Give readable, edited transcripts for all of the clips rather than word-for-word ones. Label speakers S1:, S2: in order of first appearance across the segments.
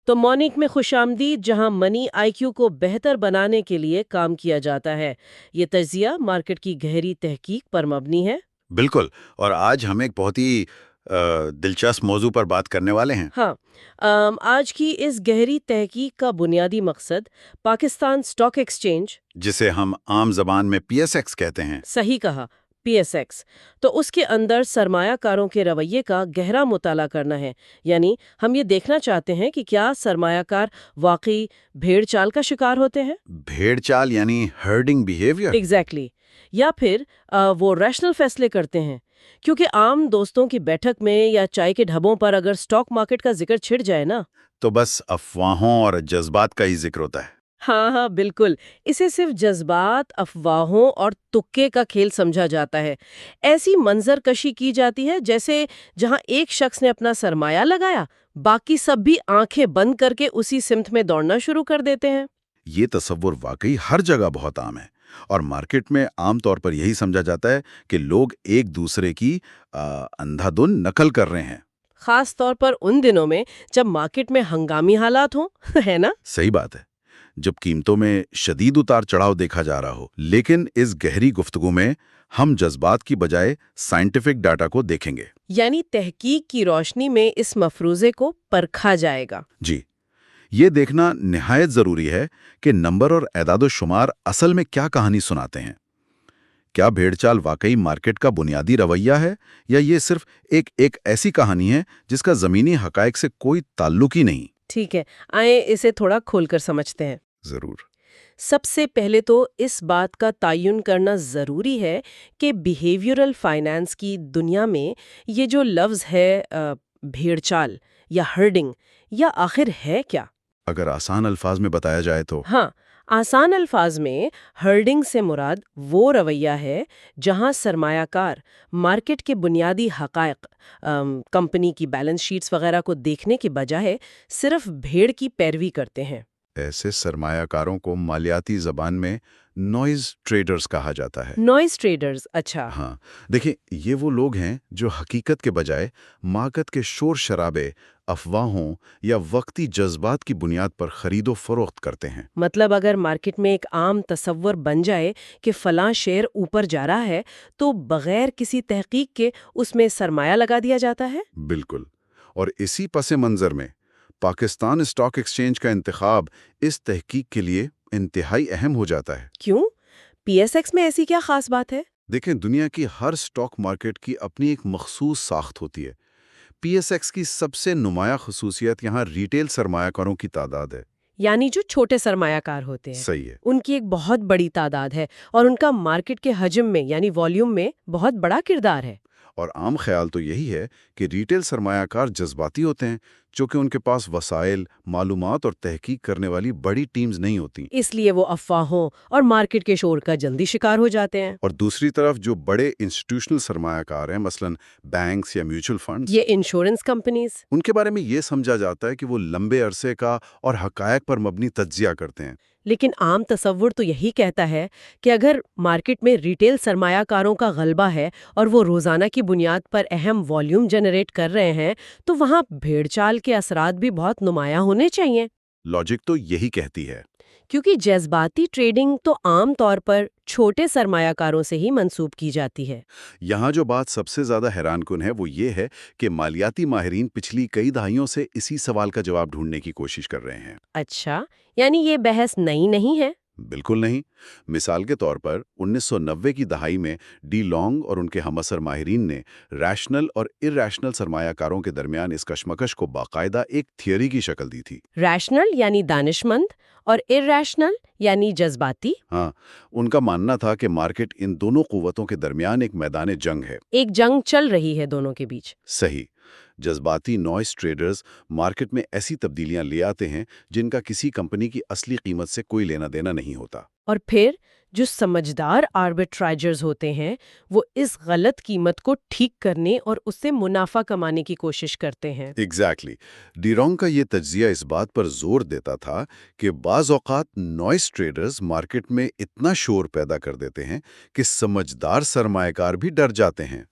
S1: تو مونک میں خوش آمدید، جہاں منی آئی کیو کو بہتر بنانے کے لیے کام کیا جاتا ہے۔ یہ تجزیہ مارکیٹ کی گہری تحقیق پر مبنی ہے۔
S2: بالکل، اور آج ہم ایک بہت ہی دلچسپ موضوع پر بات کرنے والے ہیں۔
S1: ہاں، آج کی اس گہری تحقیق کا بنیادی مقصد پاکستان اسٹاک ایکسچینج،
S2: جسے ہم عام زبان میں پی ایس ایکس کہتے ہیں،
S1: صحیح کہا، پی ایس ایکس، تو اس کے اندر سرمایہ کاروں کے رویے کا گہرا مطالعہ کرنا ہے۔ یعنی ہم یہ دیکھنا چاہتے ہیں کہ کیا سرمایہ کار واقعی بھیڑ چال کا شکار ہوتے ہیں،
S2: بھیڑ چال یعنی ہرڈنگ بیہیویئر۔
S1: ایگزیکٹلی، یا پھر وہ ریشنل فیصلے کرتے ہیں۔ کیونکہ عام دوستوں کی بیٹھک میں یا چائے کے ڈھبوں پر اگر اسٹاک مارکیٹ کا ذکر چھڑ جائے نا،
S2: تو بس افواہوں اور جذبات کا ہی ذکر ہوتا ہے۔
S1: ہاں ہاں بالکل، اسے صرف جذبات، افواہوں اور تکے کا کھیل سمجھا جاتا ہے۔ ایسی منظر کشی کی جاتی ہے جیسے جہاں ایک شخص نے اپنا سرمایہ لگایا، باقی سب بھی آنکھیں بند کر کے اسی سمت میں دوڑنا شروع کر دیتے ہیں۔
S2: یہ تصور واقعی ہر جگہ بہت عام ہے، اور مارکیٹ میں عام طور پر یہی سمجھا جاتا ہے کہ لوگ ایک دوسرے کی اندھا دھند نقل کر رہے ہیں۔
S1: خاص طور پر ان دنوں میں جب مارکیٹ میں ہنگامی حالات ہوں ہے نا؟
S2: صحیح بات ہے، جب قیمتوں میں شدید اتار چڑھاؤ دیکھا جا رہا ہو۔ لیکن اس گہری گفتگو میں ہم جذبات کی بجائے سائنٹیفک ڈاٹا کو دیکھیں گے۔
S1: یعنی تحقیق کی روشنی میں اس مفروضے کو پرکھا جائے گا۔
S2: جی، یہ دیکھنا نہایت ضروری ہے کہ نمبر اور اعداد و شمار اصل میں کیا کہانی سناتے ہیں۔ کیا بھیڑ چال واقعی مارکیٹ کا بنیادی رویہ ہے، یا یہ صرف ایک ایسی کہانی ہے جس کا زمینی حقائق سے کوئی تعلق ہی نہیں؟
S1: ٹھیک ہے، آئیں اسے تھوڑا کھول کر سمجھتے ہیں۔
S2: ضرور۔
S1: سب سے پہلے تو اس بات کا تعین کرنا ضروری ہے کہ بیہیویورل فائنانس کی دنیا میں یہ جو لفظ ہے بھیڑ چال یا ہرڈنگ، یا آخر ہے کیا؟
S2: اگر آسان الفاظ میں بتایا جائے تو؟
S1: ہاں، آسان الفاظ میں ہرڈنگ سے مراد وہ رویہ ہے جہاں سرمایہ کار مارکیٹ کے بنیادی حقائق، کمپنی کی بیلنس شیٹس وغیرہ کو دیکھنے کے بجائے صرف بھیڑ کی پیروی کرتے ہیں۔
S2: ایسے سرمایہ کاروں کو مالیاتی زبان میں نوائز ٹریڈرز کہا جاتا ہے۔
S1: نوائز ٹریڈرز، اچھا۔
S2: ہاں، دیکھیں، یہ وہ لوگ ہیں جو حقیقت کے بجائے مارکیٹ کے شور شرابے، افواہوں یا وقتی جذبات کی بنیاد پر خرید و فروخت کرتے ہیں۔
S1: مطلب اگر مارکیٹ میں ایک عام تصور بن جائے کہ فلاں شیئر اوپر جا رہا ہے تو بغیر کسی تحقیق کے اس میں سرمایہ لگا دیا جاتا ہے۔
S2: بالکل، اور اسی پس منظر میں پاکستان اسٹاک ایکسچینج کا انتخاب اس تحقیق کے لیے انتہائی اہم ہو جاتا ہے۔
S1: کیوں؟ پی ایس ایکس میں ایسی کیا خاص بات ہے؟
S2: دیکھیں، دنیا کی ہر اسٹاک مارکیٹ کی اپنی ایک مخصوص ساخت ہوتی ہے۔ پی ایس ایکس کی سب سے نمایاں خصوصیت یہاں ریٹیل سرمایہ کاروں کی تعداد ہے۔
S1: یعنی جو چھوٹے سرمایہ کار ہوتے ہیں،
S2: صحیح ہے۔
S1: ان کی ایک بہت بڑی تعداد ہے، اور ان کا مارکیٹ کے حجم میں یعنی والیوم میں بہت بڑا کردار ہے۔
S2: اور عام خیال تو یہی ہے کہ ریٹیل سرمایہ کار جذباتی ہوتے ہیں، چونکہ ان کے پاس وسائل، معلومات اور تحقیق کرنے والی بڑی ٹیمز نہیں ہوتی،
S1: اس لیے وہ افواہوں اور مارکیٹ کے شور کا جلدی شکار ہو جاتے ہیں۔
S2: اور دوسری طرف جو بڑے انسٹیٹیوشنل سرمایہ کار ہیں، مثلا بینکس یا میوچل فنڈز،
S1: یہ انشورنس کمپنیز،
S2: ان کے بارے میں یہ سمجھا جاتا ہے کہ وہ لمبے عرصے کا اور حقائق پر مبنی تجزیہ کرتے ہیں۔
S1: لیکن عام تصور تو یہی کہتا ہے کہ اگر مارکیٹ میں ریٹیل سرمایہ کاروں کا غلبہ ہے اور وہ روزانہ کی بنیاد پر اہم والیوم جنریٹ کر رہے ہیں تو وہاں بھیڑ چال کے اثرات بھی بہت نمایاں ہونے چاہیے۔
S2: لاجک تو یہی کہتی ہے۔
S1: کیونکہ جذباتی ٹریڈنگ تو عام طور پر چھوٹے سرمایہ کاروں سے ہی منسوب کی جاتی ہے۔
S2: یہاں جو بات سب سے زیادہ حیران کن ہے وہ یہ ہے کہ مالیاتی ماہرین پچھلی کئی دہائیوں سے اسی سوال کا جواب ڈھونڈنے کی کوشش کر رہے ہیں۔
S1: اچھا، یعنی یہ بحث نئی نہیں ہے؟
S2: بالکل نہیں۔ مثال کے طور پر 1990 کی دہائی میں ڈی لانگ اور ان کے ہمعصر ماہرین نے ریشنل اور ارریشنل سرمایہ کاروں کے درمیان اس کشمکش کو باقاعدہ ایک تھیوری کی شکل دی تھی۔
S1: ریشنل یعنی دانشمند اور ارریشنل یعنی جذباتی؟
S2: ہاں، ان کا ماننا تھا کہ مارکیٹ ان دونوں قوتوں کے درمیان ایک میدان جنگ ہے۔
S1: ایک جنگ چل رہی ہے دونوں کے بیچ۔
S2: صحیح۔ جذباتی نوائز ٹریڈرز مارکیٹ میں ایسی تبدیلیاں لے آتے ہیں جن کا کسی کمپنی کی اصلی قیمت سے کوئی لینا دینا نہیں ہوتا۔
S1: اور پھر جو سمجھدار آربیٹرائجرز ہوتے ہیں وہ اس غلط قیمت کو ٹھیک کرنے اور اس سے منافع کمانے کی کوشش کرتے ہیں۔
S2: ایگزیکٹلی۔ ڈی رانگ کا یہ تجزیہ اس بات پر زور دیتا تھا کہ بعض اوقات نوائز ٹریڈرز مارکیٹ میں اتنا شور پیدا کر دیتے ہیں کہ سمجھدار سرمایہ کار بھی ڈر جاتے ہیں۔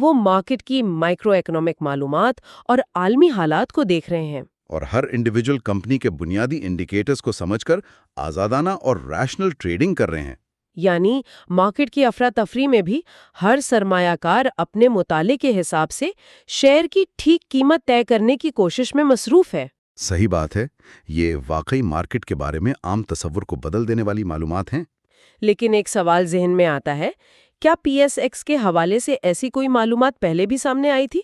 S1: وہ مارکیٹ کی مائکرو اکنامک معلومات اور عالمی حالات کو دیکھ رہے ہیں،
S2: اور ہر انڈیویجول کمپنی کے بنیادی انڈیکیٹرز کو سمجھ کر آزادانہ اور ریشنل ٹریڈنگ کر رہے ہیں۔
S1: یعنی مارکیٹ کی افراتفری میں بھی ہر سرمایہ کار اپنے مطالعے کے حساب سے شیئر کی ٹھیک قیمت طے کرنے کی کوشش میں مصروف ہے۔
S2: صحیح بات ہے، یہ واقعی مارکیٹ کے بارے میں عام تصور کو بدل دینے والی معلومات ہیں۔
S1: لیکن ایک سوال ذہن میں آتا ہے، کیا پی ایس ایکس کے حوالے سے ایسی کوئی معلومات پہلے بھی سامنے آئی تھی؟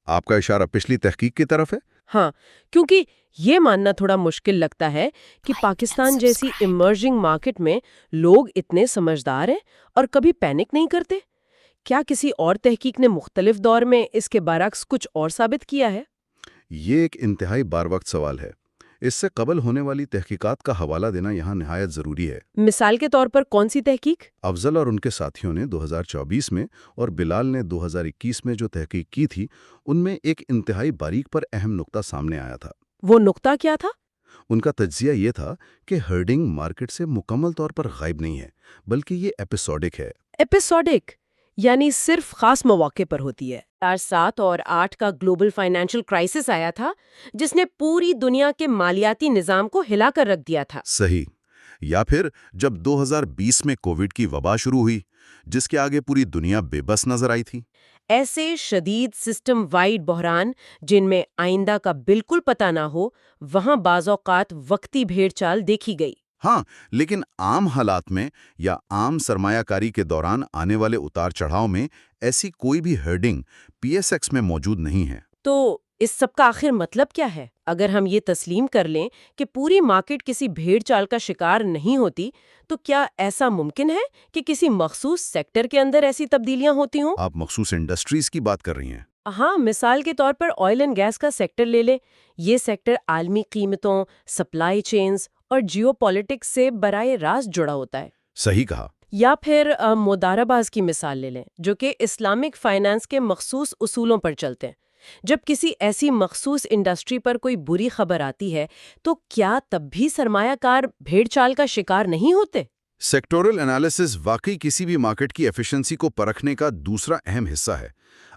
S2: آپ کا اشارہ پچھلی تحقیق کی طرف ہے؟
S1: ہاں، کیونکہ یہ ماننا تھوڑا مشکل لگتا ہے کہ پاکستان جیسی ایمرجنگ مارکیٹ میں لوگ اتنے سمجھدار ہیں اور کبھی پینک نہیں کرتے۔ کیا کسی اور تحقیق نے مختلف دور میں اس کے برعکس کچھ اور ثابت کیا ہے؟
S2: یہ ایک انتہائی بار وقت سوال ہے۔ اس سے قبل ہونے والی تحقیقات کا حوالہ دینا یہاں نہایت ضروری ہے۔
S1: مثال کے طور پر کون سی تحقیق؟
S2: افضل اور ان کے ساتھیوں نے 2024 میں اور بلال نے 2021 میں جو تحقیق کی تھی، ان میں ایک انتہائی باریک پر اہم نقطہ سامنے آیا تھا۔
S1: وہ نقطہ کیا تھا؟
S2: ان کا تجزیہ یہ تھا کہ ہرڈنگ مارکیٹ سے مکمل طور پر غائب نہیں ہے، بلکہ یہ ایپیسوڈک ہے۔
S1: ایپیسوڈک یعنی صرف خاص مواقع پر ہوتی ہے۔ 2007 اور 2008 کا گلوبل فائنینشل کرائسس آیا تھا، جس نے پوری دنیا کے مالیاتی نظام کو ہلا کر رکھ دیا تھا۔
S2: صحیح۔ یا پھر جب 2020 میں کووڈ کی وبا شروع ہوئی، جس کے آگے پوری دنیا بے بس نظر آئی تھی۔
S1: ایسے شدید سسٹم وائڈ بحران جن میں آئندہ کا بالکل پتہ نہ ہو، وہاں بعض اوقات وقتی بھیڑ چال دیکھی گئی۔
S2: ہاں، لیکن عام حالات میں یا عام سرمایہ کاری کے دوران آنے والے اتار چڑھاؤ میں ایسی کوئی بھی ہرڈنگ پی ایس ایکس میں موجود نہیں ہے۔
S1: تو اس سب کا آخر مطلب کیا ہے؟ اگر ہم یہ تسلیم کر لیں کہ پوری مارکیٹ کسی بھیڑ چال کا شکار نہیں ہوتی، تو کیا ایسا ممکن ہے کہ کسی مخصوص سیکٹر کے اندر ایسی تبدیلیاں ہوتی ہوں؟
S2: آپ مخصوص انڈسٹریز کی بات کر رہی ہیں؟
S1: ہاں، مثال کے طور پر آئل اینڈ گیس کا سیکٹر لے لیں۔ یہ سیکٹر عالمی قیمتوں، سپلائی چینز اور جیو پالیٹکس سے براہ راست جڑا ہوتا ہے۔
S2: صحیح کہا۔
S1: یا پھر مدارہ باز کی مثال لے لیں، جو کہ اسلامک فائنانس کے مخصوص اصولوں پر چلتے ہیں۔ جب کسی ایسی مخصوص انڈسٹری پر کوئی بری خبر آتی ہے، تو کیا تب بھی سرمایہ کار بھیڑ چال کا شکار نہیں ہوتے؟
S2: سیکٹورل انالیسس واقعی کسی بھی مارکیٹ کی ایفیشنسی کو پرکھنے کا دوسرا اہم حصہ ہے۔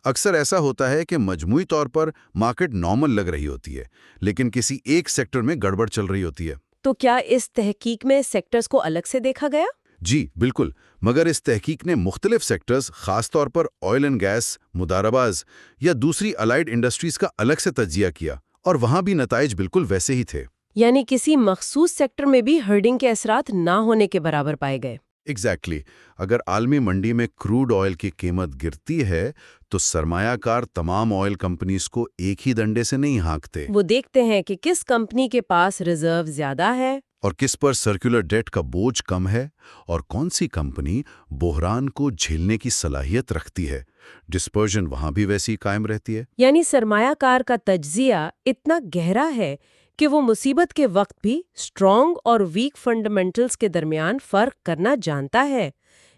S2: اکثر ایسا ہوتا ہے کہ مجموعی طور پر مارکیٹ نارمل لگ رہی ہوتی ہے، لیکن کسی ایک سیکٹر میں گڑبڑ چل رہی ہوتی ہے۔
S1: تو کیا اس تحقیق میں سیکٹرز کو الگ سے دیکھا گیا؟
S2: جی بالکل، مگر اس تحقیق نے مختلف سیکٹرز، خاص طور پر آئل اینڈ گیس، مدارباز یا دوسری الائیڈ انڈسٹریز کا الگ سے تجزیہ کیا، اور وہاں بھی نتائج بالکل ویسے ہی تھے۔
S1: یعنی کسی مخصوص سیکٹر میں بھی ہرڈنگ کے اثرات نہ ہونے کے برابر پائے گئے۔
S2: ایگزیکٹلی۔ اگر عالمی منڈی میں کروڈ آئل کی قیمت گرتی ہے تو سرمایہ کار تمام آئل کمپنیز کو ایک ہی ڈنڈے سے نہیں ہانکتے۔
S1: وہ دیکھتے ہیں کہ کس کمپنی کے پاس ریزرو زیادہ ہے
S2: اور کس پر سرکولر ڈیٹ کا بوجھ کم ہے، اور کون سی کمپنی بحران کو جھیلنے کی صلاحیت رکھتی ہے۔ ڈسپرژن وہاں بھی ویسی قائم رہتی ہے۔
S1: یعنی سرمایہ کار کا تجزیہ اتنا گہرا ہے کہ وہ مصیبت کے وقت بھی اسٹرانگ اور ویک فنڈامنٹلز کے درمیان فرق کرنا جانتا ہے۔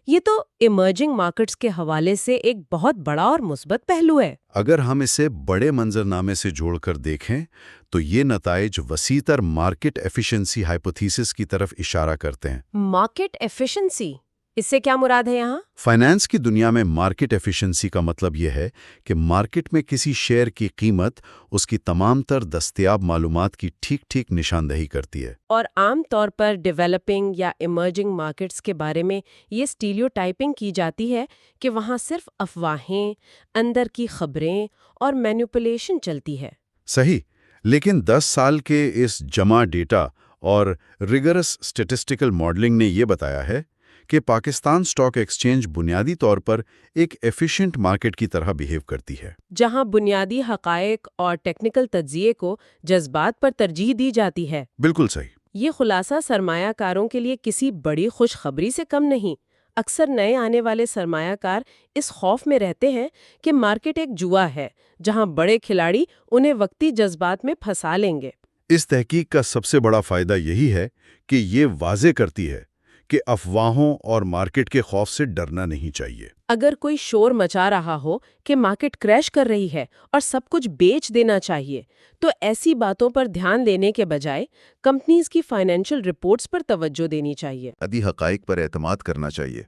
S1: یہ تو ایمرجنگ مارکیٹس کے حوالے سے ایک بہت بڑا اور مثبت پہلو ہے۔
S2: اگر ہم اسے بڑے منظرنامے سے جوڑ کر دیکھیں تو یہ نتائج وسیع تر مارکیٹ ایفیشنسی ہائپوتھیسس کی طرف اشارہ کرتے ہیں۔
S1: مارکیٹ ایفیشنسی، اس سے کیا مراد ہے یہاں؟
S2: فائنانس کی دنیا میں مارکیٹ ایفیشنسی کا مطلب یہ ہے کہ مارکیٹ میں کسی شیئر کی قیمت اس کی تمام تر دستیاب معلومات کی ٹھیک ٹھیک نشاندہی کرتی ہے۔
S1: اور عام طور پر ڈیولپنگ یا ایمرجنگ مارکیٹس کے بارے میں یہ اسٹیریوٹائپنگ کی جاتی ہے کہ وہاں صرف افواہیں، اندر کی خبریں اور مینیپولیشن چلتی ہے۔
S2: صحیح، لیکن 10 سال کے اس جمع ڈیٹا اور ریگرس اسٹیٹسٹیکل ماڈلنگ نے یہ بتایا ہے کہ پاکستان سٹاک ایکسچینج بنیادی طور پر ایک ایفیشینٹ مارکیٹ کی طرح بیہیو کرتی ہے،
S1: جہاں بنیادی حقائق اور ٹیکنیکل تجزیے کو جذبات پر ترجیح دی جاتی ہے۔
S2: بالکل صحیح۔
S1: یہ خلاصہ سرمایہ کاروں کے لیے کسی بڑی خوشخبری سے کم نہیں۔ اکثر نئے آنے والے سرمایہ کار اس خوف میں رہتے ہیں کہ مارکیٹ ایک جوا ہے جہاں بڑے کھلاڑی انہیں وقتی جذبات میں پھنسا لیں گے۔
S2: اس تحقیق کا سب سے بڑا فائدہ یہی ہے کہ یہ واضح کرتی ہے کہ افواہوں اور مارکیٹ کے خوف سے ڈرنا نہیں چاہیے۔
S1: اگر کوئی شور مچا رہا ہو کہ مارکیٹ کریش کر رہی ہے اور سب کچھ بیچ دینا چاہیے، تو ایسی باتوں پر دھیان دینے کے بجائے کمپنیز کی فائنینشیل رپورٹس پر توجہ دینی چاہیے۔
S3: بنیادی حقائق پر اعتماد کرنا چاہیے۔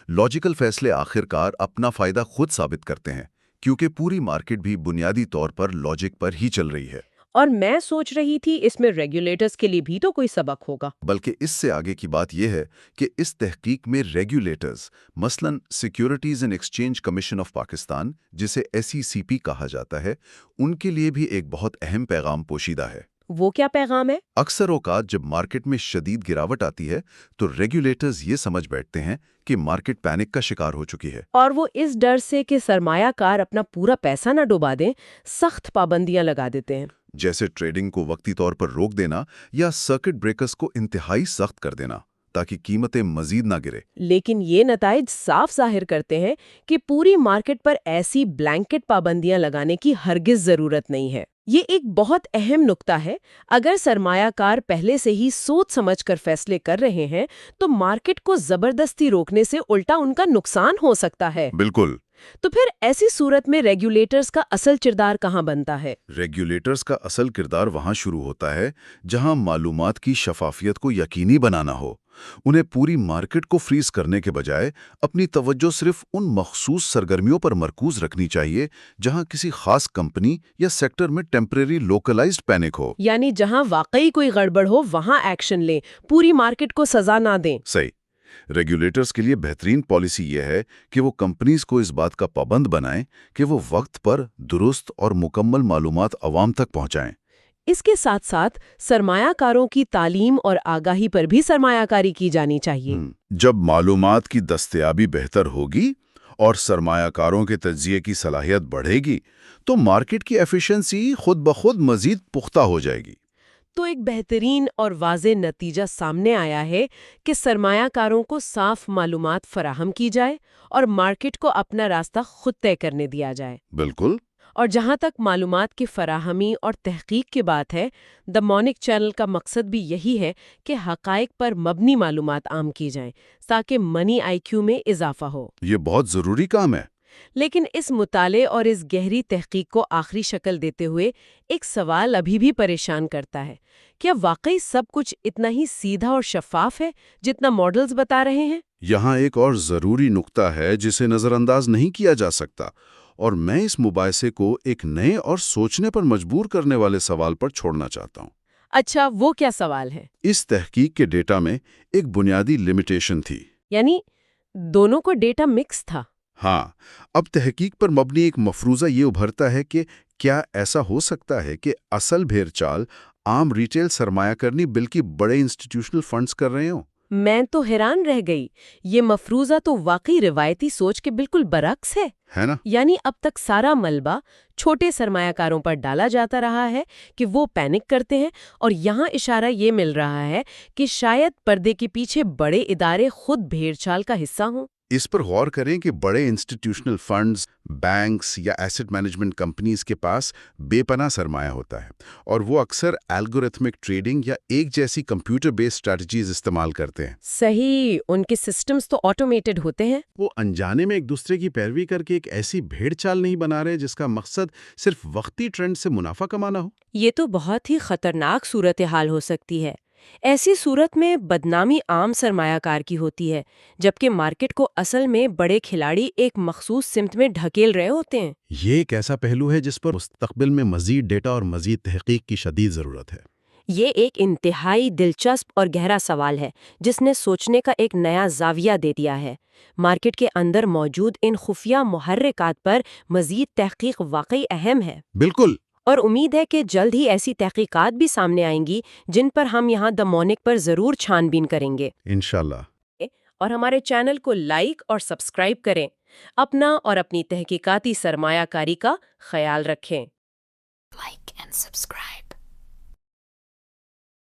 S3: لاجیکل فیصلے آخر کار اپنا فائدہ خود ثابت کرتے ہیں،
S2: کیونکہ پوری مارکیٹ بھی بنیادی طور پر لاجک پر ہی چل رہی ہے۔
S1: اور میں سوچ رہی تھی اس میں ریگولیٹرز کے لیے بھی تو کوئی سبق ہوگا۔
S2: بلکہ اس سے آگے کی بات یہ ہے کہ اس تحقیق میں ریگولیٹرز، مثلاً securities and exchange commission of Pakistan, جسے SECP کہا جاتا ہے، ان کے لیے بھی ایک بہت اہم پیغام پوشیدہ ہے۔
S1: وہ کیا پیغام ہے؟
S2: اکثر اوقات جب مارکیٹ میں شدید گراوٹ آتی ہے تو ریگولیٹرز یہ سمجھ بیٹھتے ہیں کہ مارکیٹ پینک کا شکار ہو چکی ہے،
S1: اور وہ اس ڈر سے کہ سرمایہ کار اپنا پورا پیسہ نہ ڈوبا دیں، سخت پابندیاں لگا دیتے ہیں۔
S2: جیسے ٹریڈنگ کو وقتی طور پر روک دینا یا سرکٹ بریکرز کو انتہائی سخت کر دینا تاکہ قیمتیں مزید نہ گرے۔
S1: لیکن یہ نتائج صاف ظاہر کرتے ہیں کہ پوری مارکیٹ پر ایسی بلینکٹ پابندیاں لگانے کی ہرگز ضرورت نہیں ہے۔ یہ ایک بہت اہم نکتہ ہے۔ اگر سرمایہ کار پہلے سے ہی سوچ سمجھ کر فیصلے کر رہے ہیں تو مارکیٹ کو زبردستی روکنے سے الٹا ان کا نقصان ہو سکتا ہے۔
S2: بالکل۔
S1: تو پھر ایسی صورت میں ریگولیٹرز کا اصل کردار کہاں بنتا ہے؟
S2: ریگولیٹرز کا اصل کردار وہاں شروع ہوتا ہے جہاں معلومات کی شفافیت کو یقینی بنانا ہو۔ انہیں پوری مارکیٹ کو فریز کرنے کے بجائے اپنی توجہ صرف ان مخصوص سرگرمیوں پر مرکوز رکھنی چاہیے جہاں کسی خاص کمپنی یا سیکٹر میں ٹیمپریری لوکلائزڈ پینک ہو۔
S1: یعنی جہاں واقعی کوئی گڑبڑ ہو وہاں ایکشن لیں، پوری مارکیٹ کو سزا نہ دیں۔
S2: صحیح۔ ریگولیٹرز کے لیے بہترین پالیسی یہ ہے کہ وہ کمپنیز کو اس بات کا پابند بنائیں کہ وہ وقت پر درست اور مکمل معلومات عوام تک پہنچائیں۔
S1: اس کے ساتھ ساتھ سرمایہ کاروں کی تعلیم اور آگاہی پر بھی سرمایہ کاری کی جانی چاہیے۔
S2: جب معلومات کی دستیابی بہتر ہوگی اور سرمایہ کاروں کے تجزیے کی صلاحیت بڑھے گی تو مارکیٹ کی ایفیشنسی خود بخود مزید پختہ ہو جائے گی۔
S1: تو ایک بہترین اور واضح نتیجہ سامنے آیا ہے کہ سرمایہ کاروں کو صاف معلومات فراہم کی جائے اور مارکیٹ کو اپنا راستہ خود طے کرنے دیا جائے۔
S2: بالکل۔
S1: اور جہاں تک معلومات کی فراہمی اور تحقیق کی بات ہے، دا مونک چینل کا مقصد بھی یہی ہے کہ حقائق پر مبنی معلومات عام کی جائیں تاکہ منی IQ میں اضافہ ہو۔
S2: یہ بہت ضروری کام ہے۔
S1: لیکن اس مطالعے اور اس گہری تحقیق کو آخری شکل دیتے ہوئے ایک سوال ابھی بھی پریشان کرتا ہے۔ کیا واقعی سب کچھ اتنا ہی سیدھا اور شفاف ہے جتنا ماڈلز بتا رہے ہیں؟
S2: یہاں ایک اور ضروری نقطہ ہے جسے نظر انداز نہیں کیا جا سکتا، اور میں اس مباحثے کو ایک نئے اور سوچنے پر مجبور کرنے والے سوال پر چھوڑنا چاہتا ہوں۔
S1: اچھا، وہ کیا سوال ہے؟
S2: اس تحقیق کے ڈیٹا میں ایک بنیادی لمیٹیشن تھی۔
S1: یعنی دونوں کو ڈیٹا مکس تھا؟
S2: ہاں، اب تحقیق پر مبنی ایک مفروضہ یہ ابھرتا ہے کہ کیا ایسا ہو سکتا ہے کہ اصل بھیڑ چال عام ریٹیل سرمایہ کرنی بلکہ بڑے انسٹیٹیوشنل فنڈز کر رہے ہوں؟
S1: میں تو حیران رہ گئی۔ یہ مفروضہ تو واقعی روایتی سوچ کے بالکل برعکس ہے
S2: نا؟
S1: یعنی اب تک سارا ملبہ چھوٹے سرمایہ کاروں پر ڈالا جاتا رہا ہے کہ وہ پینک کرتے ہیں، اور یہاں اشارہ یہ مل رہا ہے کہ شاید پردے کے پیچھے بڑے ادارے خود بھیڑ چال کا حصہ ہوں۔
S2: اس پر غور کریں کہ بڑے انسٹیٹیوشنل فنڈز، بینکس یا ایسٹ مینجمنٹ کمپنیز کے پاس بے پناہ سرمایہ ہوتا ہے، اور وہ اکثر الگورتھمک ٹریڈنگ یا ایک جیسی کمپیوٹر بیسڈ اسٹریٹجیز استعمال کرتے ہیں۔
S1: صحیح، ان کے سسٹمز تو آٹومیٹڈ ہوتے ہیں۔
S2: وہ انجانے میں ایک دوسرے کی پیروی کر کے ایک ایسی بھیڑ چال نہیں بنا رہے جس کا مقصد صرف وقتی ٹرینڈ سے منافع کمانا ہو۔
S1: یہ تو بہت ہی خطرناک صورتحال ہو سکتی ہے۔ ایسی صورت میں بدنامی عام سرمایہ کار کی ہوتی ہے، جبکہ مارکیٹ کو اصل میں بڑے کھلاڑی ایک مخصوص سمت میں ڈھکیل رہے ہوتے ہیں۔
S2: یہ ایک ایسا پہلو ہے جس پر مستقبل میں مزید ڈیٹا اور مزید تحقیق کی شدید ضرورت ہے۔
S1: یہ ایک انتہائی دلچسپ اور گہرا سوال ہے جس نے سوچنے کا ایک نیا زاویہ دے دیا ہے۔ مارکیٹ کے اندر موجود ان خفیہ محرکات پر مزید تحقیق واقعی اہم ہے۔
S2: بالکل۔
S1: اور امید ہے کہ جلد ہی ایسی تحقیقات بھی سامنے آئیں گی جن پر ہم یہاں دا مونک پر ضرور چھان بین کریں گے
S2: انشاءاللہ۔
S1: اور ہمارے چینل کو لائک اور سبسکرائب کریں۔ اپنا اور اپنی تحقیقاتی سرمایہ کاری کا خیال رکھیں۔
S3: Like and subscribe.